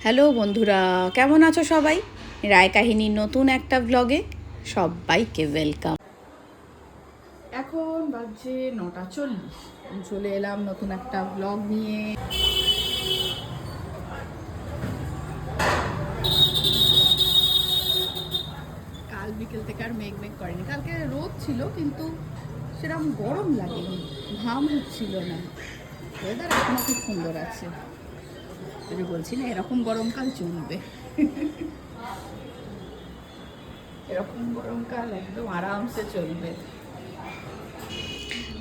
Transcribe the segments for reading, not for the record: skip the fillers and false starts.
Hello বন্ধুরা, কেমন আছো সবাই? রায় কাহিনীর নতুন একটা ব্লগে সবাইকে ওয়েলকাম। এখন বাজে 9:40। চলে এলাম নতুন একটা ব্লগ নিয়ে। কাল বিকেল থেকে আর মেঘ করেনি। কালকে রোদ ছিল কিন্তু সেরকম গরম লাগেনি, ঘাম হচ্ছিল না। ওয়েদার এখনো খুব সুন্দর আছে। আমি বলছি না এরকম গরমকাল চলবে। এরকম গরমকাল একদম আরামসে চলবে।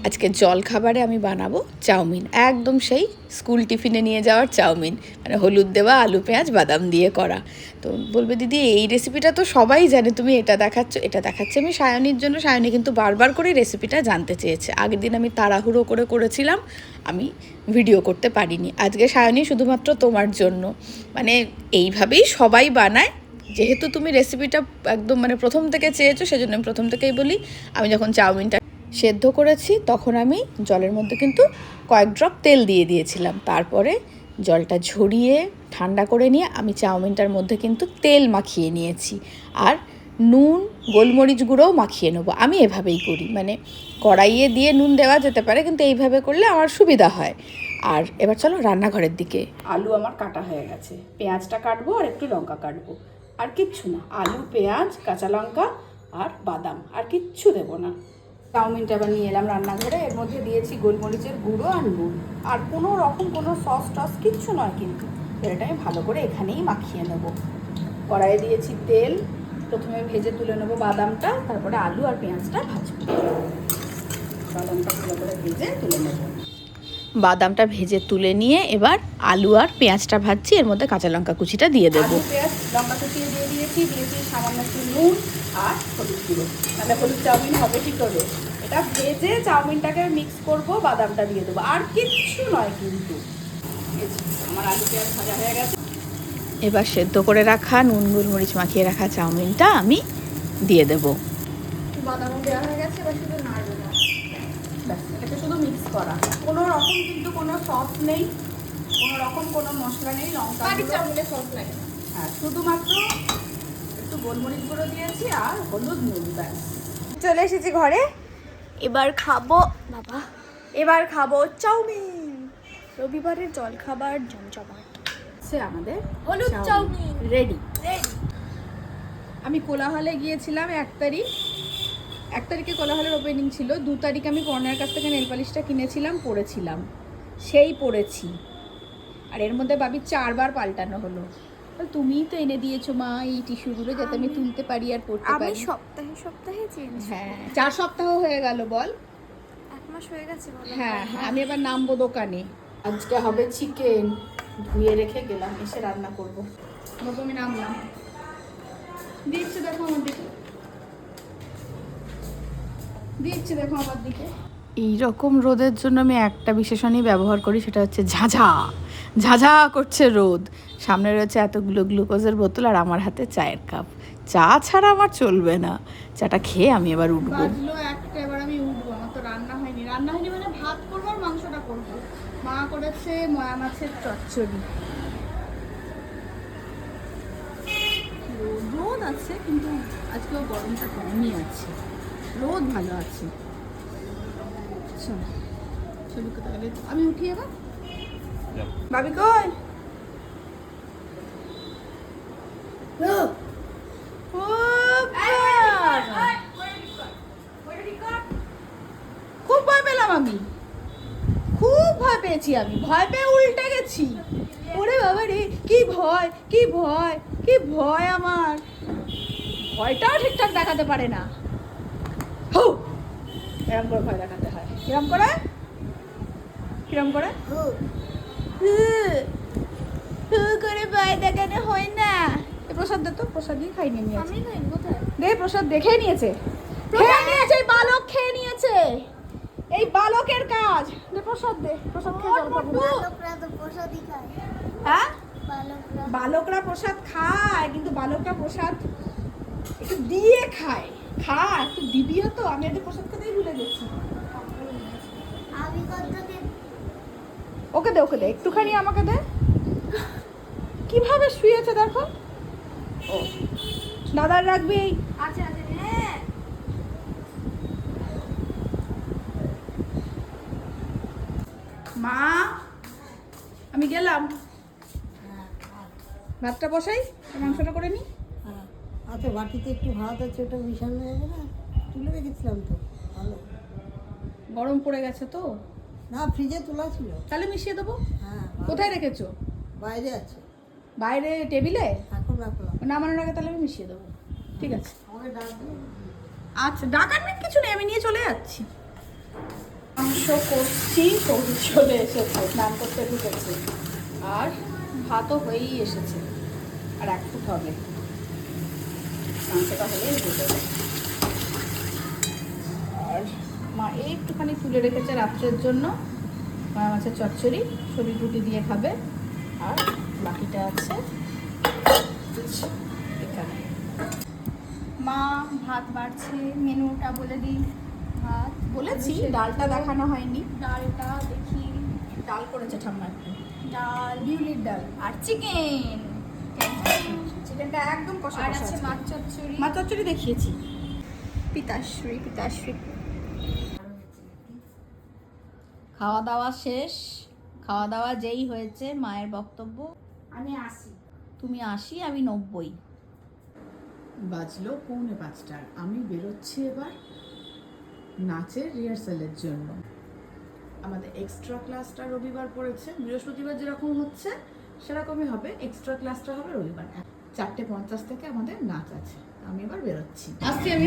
আজকে জল খাবারে আমি বানাবো চাউমিন, একদম সেই স্কুল টিফিনে নিয়ে যাওয়ার চাউমিন, মানে হলুদ দেওয়া, আলু পেঁয়াজ বাদাম দিয়ে করা। তো বলবে দিদি এই রেসিপিটা তো সবাই জানে, তুমি এটা দেখাচ্ছ। এটা দেখাচ্ছি আমি সায়নীর জন্য। সায়নী কিন্তু বারবার করে রেসিপিটা জানতে চেয়েছে। আগের দিন আমি তাড়াহুড়ো করে করেছিলাম, আমি ভিডিও করতে পারিনি। আজকে সায়নী শুধুমাত্র তোমার জন্য, মানে এইভাবেই সবাই বানায়। যেহেতু তুমি রেসিপিটা একদম মানে প্রথম থেকে চেয়েছো, সেজন্য আমি প্রথম থেকেই বলি। আমি যখন চাউমিনটা সেদ্ধ করেছি তখন আমি জলের মধ্যে কিন্তু কয়েক ড্রপ তেল দিয়ে দিয়েছিলাম। তারপরে জলটা ঝরিয়ে ঠান্ডা করে নিয়ে আমি চাউমিনটার মধ্যে কিন্তু তেল মাখিয়ে নিয়েছি, আর নুন গোলমরিচ গুঁড়োও মাখিয়ে নেবো। আমি এভাবেই করি, মানে কড়াইয়ে দিয়ে নুন দেওয়া যেতে পারে, কিন্তু এইভাবে করলে আমার সুবিধা হয়। আর এবার চলো রান্নাঘরের দিকে। আলু আমার কাটা হয়ে গেছে, পেঁয়াজটা কাটবো আর একটু লঙ্কা কাটবো, আর কিচ্ছু না। আলু, পেঁয়াজ, কাঁচা লঙ্কা আর বাদাম, আর কিচ্ছু দেবো না। চাউমিনটা আবার নিয়ে এলাম রান্নাঘরে। এর মধ্যে দিয়েছি গোলমরিচের গুঁড়ো আর নুন, আর কোনো রকম কোনো সস টস কিচ্ছু নয় কিন্তু। এটা আমি ভালো করে এখানেই মাখিয়ে নেবো। কড়াইয়ে দিয়েছি তেল, প্রথমে ভেজে তুলে নেবো বাদামটা, তারপরে আলু আর পেঁয়াজটা ভাজবো। বাদামটা ভালো করে ভেজে তুলে নেবো। বাদামটা ভেজে তুলে নিয়ে এবার আলু আর পেঁয়াজটা ভাজছি। এর মধ্যে কাঁচা লঙ্কা কুচিটা দিয়ে দেবো। পেঁয়াজ লঙ্কা কুচিয়ে দিয়েছি সামান্য একটু নুন আর হলুদ গুঁড়ো, তাহলে হলুদ চাউমিন হবে কি করে। এটা ভেজে চাউমিনটাকে মিক্স করব, বাদামটা দিয়ে দেবো, আর কিচ্ছু নয় কিন্তু। আমার আলু পেঁয়াজ ভাজা হয়ে গেছে। এবার সেদ্ধ করে রাখা নুন গোলমরিচ মাখিয়ে রাখা চাউমিনটা আমি দিয়ে দেবো। বাদামও দেওয়া হয়ে গেছে, এবার শুধু নাড়বো না, ব্যাস। এটাকে শুধু মিক্স করা, কোনো রকম কিন্তু কোনো সস নেই, কোনো রকম কোনো মশলা নেই। লঙ্কা চাউমিনে সস লাগে না, হ্যাঁ, শুধুমাত্র একটু গোলমরিচ গুঁড়ো দিয়েছি আর হলুদ নুন, ব্যাস। চলে এসেছি ঘরে, এবার খাবো বাবা, এবার খাবো চাউমিন। রবিবারের জলখাবার জমজমাট। সে আমাদের হলুদ চাউমিন রেডি। আমি কোলাহলে গিয়েছিলাম 1 তারিখে কোলাহলের ওপেনিং ছিল। 2 তারিখে আমি কর্নার কাছ থেকে নেল পালিশটা কিনেছিলাম, পরেছিলাম, সেই পরেছি। আর এর মধ্যে ভাবি 4 বার পাল্টানো হলো। তুমিই তো এনে দিয়েছো মা এই টিস্যুগুলো, যাতে আমি তুলতে পারি আর পড়তে পারি। আমি সপ্তাহে চেঞ্জ। হ্যাঁ, 4 সপ্তাহ হয়ে গেল, বল 1 মাস হয়ে গেছে বল। হ্যাঁ, আমি এবার নামবো দোকানে। আজকে হবে চিকেন, ধুয়ে রেখে গেলাম, এসে রান্না করবো। আমি নামলাম, দিচ্ছি দেখো আমার দিকে, দিচ্ছি দেখো আমার দিকে। এইরকম রোদের জন্য আমি একটা বিশেষণই ব্যবহার করি, সেটা হচ্ছে ঝাঁঝা ঝাঁঝা করছে রোদ। সামনে রয়েছে এতগুলো গ্লুকোজের বোতল আর আমার হাতে চায়ের কাপ। চা ছাড়া আমার চলবে না। চাটা খেয়ে আমি এবার উঠবো। বাজলো 1টা, এবার আমি উঠবো। আমার তো রান্না হয়নি মানে ভাত করবো আর মাংসটা করবো। মা করেছে ময়া মাছের চচ্চড়ি। রোদ আছে কিন্তু আজকেও গরমটা কমই আছে, রোদ ভালো আছে। ছবি কোথায় গেলে আমি উঠি এবার। ভাবি কই? খুব ভয় পেলাম আমি, খুব ভয় পেয়েছি আমি, ভয় পেয়ে উল্টে গেছি। ওরে বাবা রে, কি ভয় কি ভয় কি ভয়! আমার ভয়টাও ঠিকঠাক দেখাতে পারে না। এরম করে ভয় দেখাতে হয়, কিরম করে কিরম করে করে ভয় দেখানো হয় না। প্রসাদ দে তো, প্রসাদ দিয়ে খাই নিয়ে নিয়েছে। দে প্রসাদ, দেখে নিয়েছে, খেয়ে নিয়েছে, এই বালক খেয়ে নিয়েছে, এই বালকের কাজ। দে প্রসাদ, দে প্রসাদ খেয়ে যাও। বালকরা তো প্রসাদই খায়। হ্যাঁ, বালকরা প্রসাদ খায়, কিন্তু বালকরা প্রসাদ একটু দিয়ে খায়। খা, একটু দিবিও তো। আমি আগে প্রসাদ খেতেই ভুলে গেছি। ওকে দে, ওকে দে, একটুখানি আমাকে দে। কিভাবে শুয়েছে দেখো। ও দাদার রাখবি। আচ্ছা আচ্ছা হ্যাঁ মা আমি গেলাম, ভাতটা বসাই, মাংসটা করে নি। আচ্ছা বাটিতে একটু ভাত আছে, ওটা মিশানো যাবে না? তুলে রেখেছিলাম তো, ভালো। গরম পড়ে গেছে তো, না ফ্রিজে তোলা ছিল। তাহলে মিশিয়ে দেবো। হ্যাঁ কোথায় রেখেছো? বাইরে আছে, বাইরে টেবিলে? এখন রাখলাম। নামানোর আগে তাহলে আমি মিশিয়ে দেবো। ঠিক আছে আমাকে ডাক দিও। আচ্ছা, ডাকার নেই, কিছু নেই, আমি নিয়ে চলে যাচ্ছি। মাংস করছি, সবজি চলে এসেছে, স্নান করতে ঢুকেছে, আর ভাতও হয়েই এসেছে, আর এক ফুট হবে, মাংসটা হলেই হয়ে যাবে। আর মা একটুখানি তুলে রেখেছে রাত্রের জন্য, মাছের চচ্চড়ি ছড়ি টুটি দিয়ে খাবে, আর বাকিটা আছে এখানে। মা ভাত বাড়ছে, মেনুটা বলে দিই। ভাত বলেছি, ডালটা দেখানো হয়নি। ডালটা দেখি, ডাল করেছে ঠাম্মা একটু, ডাল বিউলির ডাল, আর চিকেন, চিকেনটা একদম কষা আর কষা আছে আছে। মাছ চচ্চড়ি, মাছ চচ্চড়ি দেখিয়েছি। পিতাশ্রী খাওয়া দাওয়া শেষ, খাওয়া দাওয়া যেই হয়েছে মায়ের বক্তব্য, আমি আসি। তুমি ৮০, আমি ৯০। বাজলো 4:45, আমি বেরোচ্ছি এবার নাচের রিহার্সালের জন্য। আমাদের এক্সট্রা ক্লাসটা রবিবার পড়েছে, বৃহস্পতিবার যেরকম হচ্ছে সেরকমই হবে, এক্সট্রা ক্লাসটা হবে রবিবার। 4:50 থেকে আমাদের নাচ আছে, আমি এবার বেরোচ্ছি, আসছি আমি।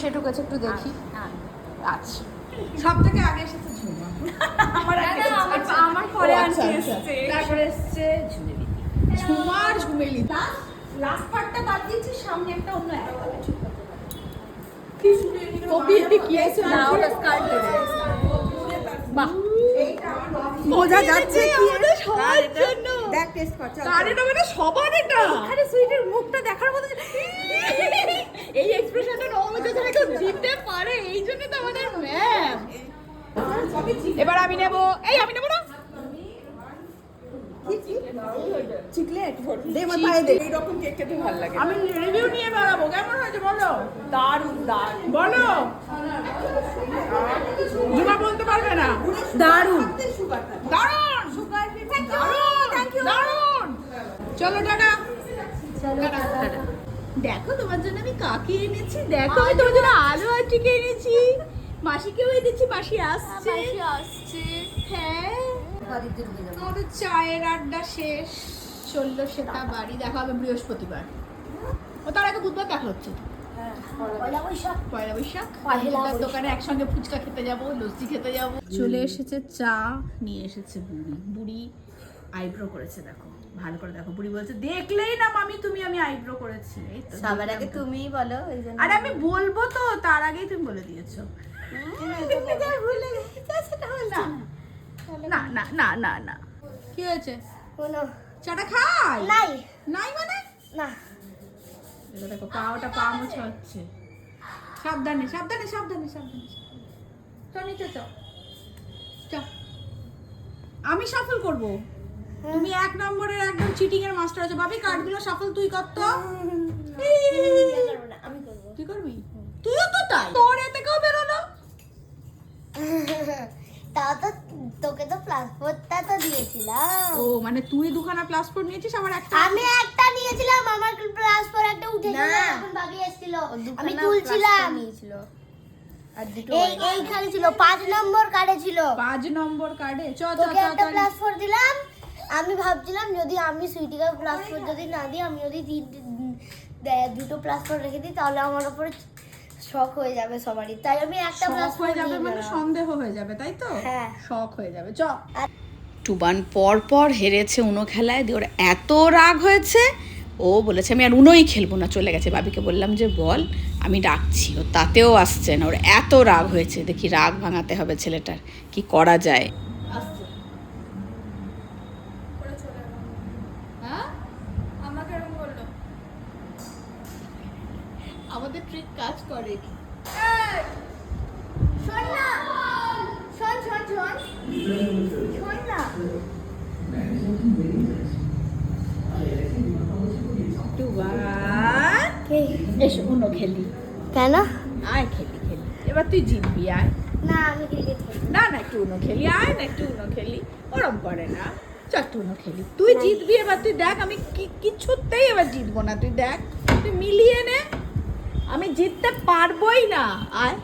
সেটুকু আছে, একটু দেখি। আচ্ছা, সব থেকে আগে এসেছে ঝুমা, আমার আগে না, এসেছে। আমার পরে ও, আন্টি আচ্ছা, এসছে। তারপরে এসছে ঝুমেলি, ঝুমার ঝুমেলি। লাস্ট পার্টটা বাদ দিয়েছি, সামনে একটা অন্য একটা কি আছে না, ওটা স্কার্ট দেবে। বাহ, বোঝা যাচ্ছে কি আমাদের সবার জন্য। দেখ টেস্ট কর, চল কার এটা মানে সবার এটা। আরে সুইটের মুখটা দেখার মতো। এই এক্সপ্রেশনটা নমিতা ছাড়া কেউ দিতে পারে, এই জন্য তো আমাদের ম্যাম। এবার আমি নেব, আমি নেব না। চিকলেট দে মাথায় দে। এইরকম কেক খেতে ভালো লাগে। আমি রিভিউ নিয়ে বেড়াবো, কেমন হয়েছে বলো। দারুণ দারুণ বলো। জুমা বলতে পারবে না। দারুণ। দারুণ দারুণ দারুণ। চলো টাটা। টাটা। দেখো তোমার জন্য আমি কাকে এনেছি, দেখো আমি তোমার জন্য আলু আর চিকেন এনেছি, মাসিকেও এনেছি, মাসি আসছে। আসছে। হ্যাঁ, আমাদের চায়ের আড্ডা শেষ, চললো সেটা বাড়ি, দেখা হবে বৃহস্পতিবার। ও তার আগে বুধবার দেখা হচ্ছে তো। পয়লা বৈশাখ বুধবার দোকানে একসঙ্গে ফুচকা খেতে যাবো, লস্যি খেতে যাবো। চলে এসেছে চা, নিয়ে এসেছে বুড়ি। বুড়ি আইব্রো করেছে, দেখো ভালো করে দেখো। বুড়ি বলছে দেখলেই না মামি তুমি আমি আইব্রো করেছি। এই তো সবার আগে তুমিই বলো, এই জন্য। আরে আমি বলবো তো, তার আগেই তুমি বলে দিয়েছো। না না না না না, কি হয়েছে? কোনো চাটা খাই নাই নাই মানে না। এটা দেখো, পাওটা পা মোছা হচ্ছে। সাবধানে সাবধানে সাবধানে সাবধানে। চল নিচে চল, চল। আমি সফল করব, তুমি 1 নম্বরের একদম চিটিং এর মাস্টার আছো। ভাবি কার্ডগুলো সফল তুই কর তো। আমি করবো। তুই করবি? তুইও তো তাই, তোর এতে কেউ বেরোলো। তাও তো তোকে তো প্লাস ফোরটা তো দিয়েছিলাম। ও মানে তুই দুখানা প্লাস 4 নিয়েছিস, আমার একটা। আমি একটা নিয়েছিলাম, আমার প্লাস ফোর একটা উঠে গেল, এখন বাকি এসেছিল, আমি তুলছিলাম। আর দুটো এইখানে ছিল 5 নম্বর কার্ডে ছিল। 5 নম্বর কার্ডে চ চ তোকে একটা চ। প্লাস ফোর দিলাম। আমি ভাবছিলাম যদি আমি সুইটিকে প্লাস ফোর যদি না দিই, আমি যদি দুটো প্লাস ফোর রেখে দিই, তাহলে আমার উপরে শক হয়ে যাবে সবারই, তাই আমি একটা প্লাস শখ ফোর হয়ে যাবে দিয়ে মানে দিলাম। সন্দেহ হয়ে যাবে, তাই তো? হ্যাঁ। শখ হয়ে যাবে। চ। টুবান পর পর হেরেছে উনো খেলায়, দিয়ে ওর এত রাগ হয়েছে, ও বলেছে আমি আর উনোই খেলবো না, চলে গেছে। বাবিকে বললাম যে বল আমি ডাকছি, ও তাতেও আসছে না, ওর এত রাগ হয়েছে। দেখি রাগ ভাঙাতে হবে ছেলেটার, কি করা যায়। হ্যাঁ, আমাকে এরকম বললো। আমাদের ট্রিক কাজ করেনি। শোন না, শোন শোন না টুবান এসো অন্য খেলি, কেন আয় খেলি খেলি, এবার তুই জিতবি, আয়। না আমি ক্রিকেট খেলি না না একটু উনো খেলি, আয় না একটু উনো খেলি, ওরম করে না, চল একটু উনো খেলি, তুই জিতবি এবার, তুই দেখ আমি কিছুতেই এবার জিতবো না, তুই দেখ, তুই মিলিয়ে নে, আমি জিততে পারবোই না, আয়।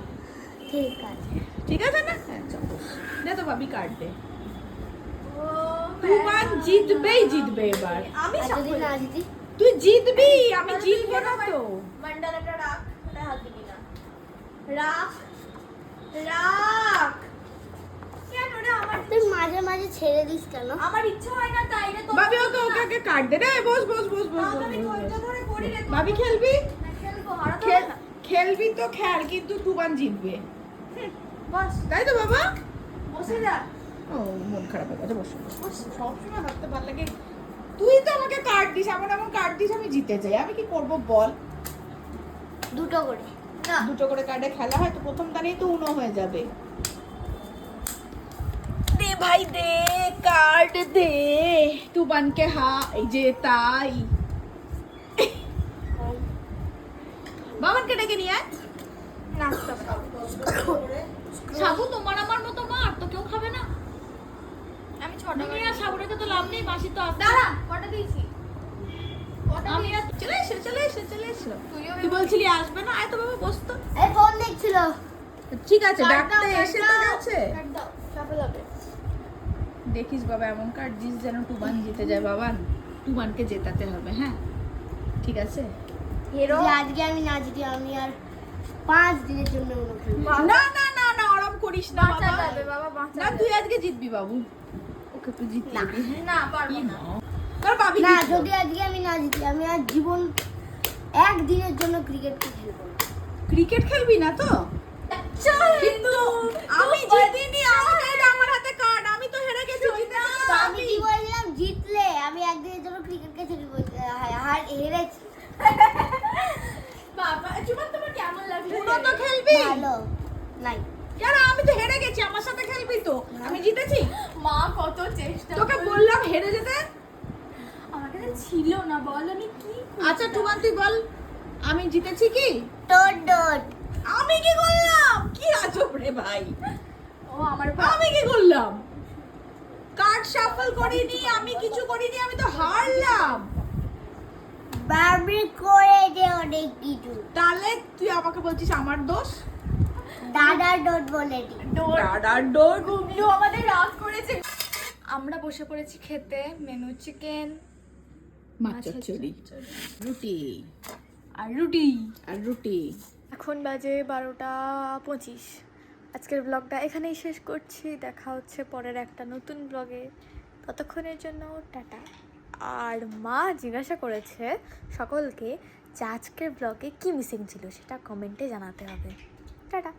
ঠিক আছে ঠিক আছে না? হ্যাঁ চল দে তো ভাবি কার্ড দে। টুবান জিতবেই জিতবে এবার, আমি যদি না জিতি তুই জিতবি, আমি জিতবো না তো। মন্ডলটা রাখ, ওটায় হাত দিবি না। রাখ, রাখ। কেন রে আমার তুই মাঝে মাঝে ছেড়ে দিস কেন আমার ইচ্ছা হয় না তাই রে তোর। ভাবি ওকে ওকে ওকে কার্ড দে রে, বস বস বস বস বস, আমি বস, ধৈর্য বস। ধরে করি রে। ভাবি খেলবি? খেলবো, হারাতে খেল হবে না। খেলবি তো খেল, কিন্তু টুবান জিতবে, বস, তাই তো বাবা? বসে যা। ও মন খারাপ হয়ে গেছে, বসো বসো, বসো। সবসময় হাঁটতে ভালো লাগে, তুই তো আমাকে কার্ড দিস, এমন এমন কার্ড দিস, আমি জিতে যাই, আমি কি করব বল? দুটো করে না, দুটো করে কার্ডে খেলা হয় তো প্রথম দানেই তো উনো হয়ে যাবে। দে ভাই দে, কার্ড দে, টুবানকে হা, এই যে তাই। বাবানকে ডেকে নিয়ে আয়। নাচতে হবে না। সাবু তোমার আমার মতো মা, আর তো কেউ খাবে না। আমি ছটা তুমি আর সাবু রেখে তো লাভ নেই, মাসি তো আসছে। দাঁড়া, কটা দিয়েছি? আমি আর চলে এসো চলে এসো চলে এসো। তুইও তুই বলছিলি আসবে না, আয় তো বাবা বস তো। এই ফোন দেখছিল ঠিক আছে, কার্ড ডাকতে দাও, এসে কার্ড তো দাও। গেছে। কাট দাও, চাপে যাবে। দেখিস বাবা এমন কার্ড জিস যেন টুবান জিতে যায়, বাবান টুবানকে জেতাতে হবে, হ্যাঁ ঠিক আছে? হিরো। যে আজকে আমি না জিতি আমি আর 5 দিনের জন্য উনো খেলবো না না না না, ওরম করিস না বাঁচা বাবা। যাবে বাবা, বাঁচা না যাবে। তুই আজকে জিতবি বাবু, ওকে তুই জিতবি, হ্যাঁ? না, পারবো না। তোর ভাবি না জিতলো। যদি আজকে আমি না জিতি আমি আর জীবন একদিনের জন্য ক্রিকেট খেলবো না। ক্রিকেট খেলবি না তো? চল, কিন্তু আমি জিতিনি, আমার হাতে কার্ড, আমি তো হেরে গেছি, জিতে তো আমি কি বললাম জিতলে আমি একদিনের জন্য ক্রিকেটকে খেলবো, হার হেরেছি বাবা চুমান তোমার কেমন লাগলো? উনো তো খেলবি। ভালো নাই কেন, আমি তো হেরে গেছি, আমার সাথে খেলবি তো, আমি জিতেছি। মা কত চেষ্টা তোকে করলো। বললাম হেরে যেতে। আমার কাছে ছিল না, বল আমি কি করব? আচ্ছা টুবান তুই বল, আমি জিতেছি কি? ডট আমি কি করলাম? কি আজব রে ভাই, ও আমার আমি কি করলাম? কার্ড শাফল করিনি, আমি কিছু করিনি, আমি তো হারলাম। বারবি করে দে অনেক কিছু তাহলে তুই আমাকে বলছিস আমার দোষ? দাদা ডট বলে দি দাদার দোষ। গুবলু আমাদের রাগ করেছে। আমরা বসে পড়েছি খেতে, মেনু চিকেন মাছ চচ্চড়ি, রুটি আর রুটি। আর রুটি। এখন বাজে 12:25। আজকের ব্লগটা এখানেই শেষ করছি, দেখা হচ্ছে পরের একটা নতুন ব্লগে, ততক্ষণের জন্য টাটা। আর মা জিজ্ঞাসা করেছে সকলকে যে আজকের ব্লগে কি মিসিং ছিল সেটা কমেন্টে জানাতে হবে। টাটা।